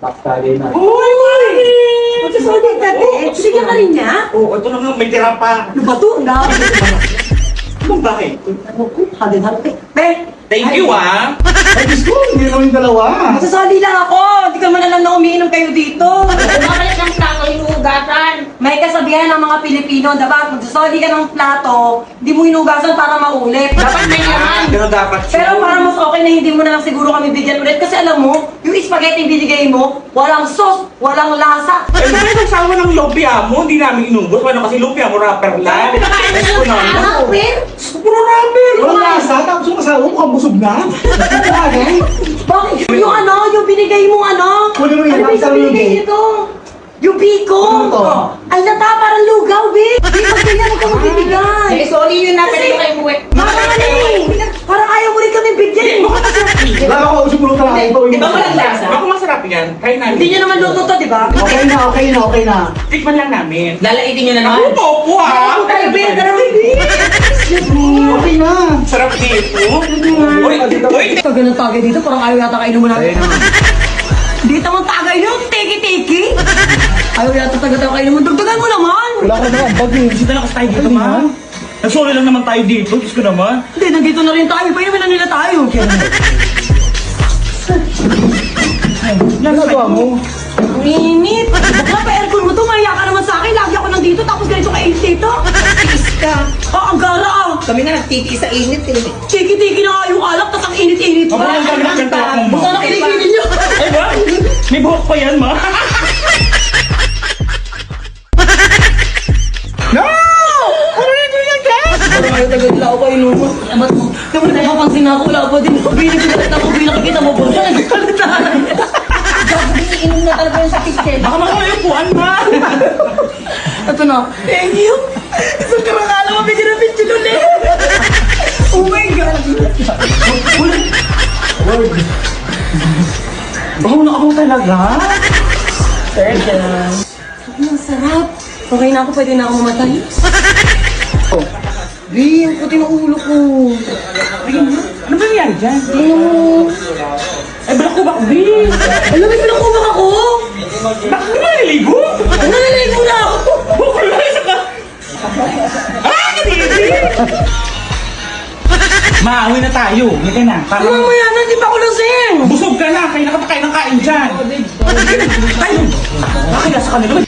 Pakstali na. Uy, Mari! Magsasalit ka, te. Sige ka rin niya. Oo, ito lang may tira pa. Ano ba ito? Ang dami. Anong bakit? Ano ko? Hadin-hadin. Te! Thank you, ah! Ay, Diyos ko, hindi naman yung dalawa. Magsasali lang ako. Hindi ka man alam na umiinom kayo dito. Bakit ang plato hinuhugasan? May kasabihan ng mga Pilipino, diba? Magsasali ka ng plato, hindi mo hinugasan para maulit. Dapat may laman. Pero dapat Pero para mas okay na hindi mo na lang siguro kami bigyan ulit. Kasi alam mo, yung spaghetti binigay mo, walang sauce, walang lasa. Eh, bakit nagsawa ng lumpia mo? Hindi namin inubos. Ano kasi lumpia mo, rapper lang. Pinakain mo Gusto lang namin. sa akin. Puro rapper! Walang lasa, tapos yung asawa mo, busog na. Bagay. Bakit? Yung ano, yung binigay mo ano? Kunin mo yun, Ano ba ang yung binigay sarili. nito? Yung biko. Ano to? Ay nata, parang lugaw, be. Di ba ganyan ako magbibigay? Eh, sorry yun na, pero kayo muwi. Parang ano eh. Parang ayaw mo rin kami bigyan. Wala ako, siguro ka lang ito. Di ba walang lasa? Baka masarap yan. Kain namin. Hindi niya naman luto to, di ba? Okay na, okay na, okay na. Tikman lang namin. Lalaitin nyo na Ako naman. po po, ah! Ako tayo, be. Tara, be. Okay na. Sarap dito. Uy, uy! Pag ganun tagay dito, parang ayaw yata kainuman natin. Dito mong tagay nyo, tiki-tiki. Ayaw yata taga-taga kainuman. Dagdagan mo naman. Wala ka naman, bag eh. Bisita lang kasi tayo dito, ma. Nagsorry lang naman tayo dito. Diyos ko naman. Hindi, nandito na rin tayo. Painumin na nila tayo. Ginagawa mo. Ang init. Bakla pa aircon mo to, maya ka naman sa akin. Lagi ako nandito, tapos ganito kainit dito. Tiis ka. Ang gara ah. Kami na nagtitiis sa init eh. Tiki-tiki na nga yung alak, tapos ang init-init Ang pa. ganda ng ganda mo, ma. Basta nakiligilin nyo. Ay, ba? May buhok pa yan, ma. No! Ano yun yun, Kat? Parang ayaw taga-dila ako kainuman. Amat mo. Naman napapansin na ako, wala pa din. Binigyan ako, binakakita mo po. Siya nagkakalitaan. Iniinom na talaga yung sa kitchen. Baka makakayo puan, ma. Ito na. Thank you. Isang karakala mo, bigyan na picture ulit. Oh my God. Baho na ako talaga. Surgeon. Ang sarap. Okay na ako, pwede na ako mamatay. Di, ang puti ng ulo ko. Ano ba nangyari dyan? Tingnan mo. Ay, balak ko ba, Bi? Alam mo, pinakubak ako. Bakit ka naliligo? Nalaligo na ako. Bukol na isa ka. Ah, kadiri! Maawi na tayo. Hindi na. Para Mamaya na, di pa ako lasing. busog ka na. Kain na ka pa kain ng kain dyan. Ay, bakit nasa kanila?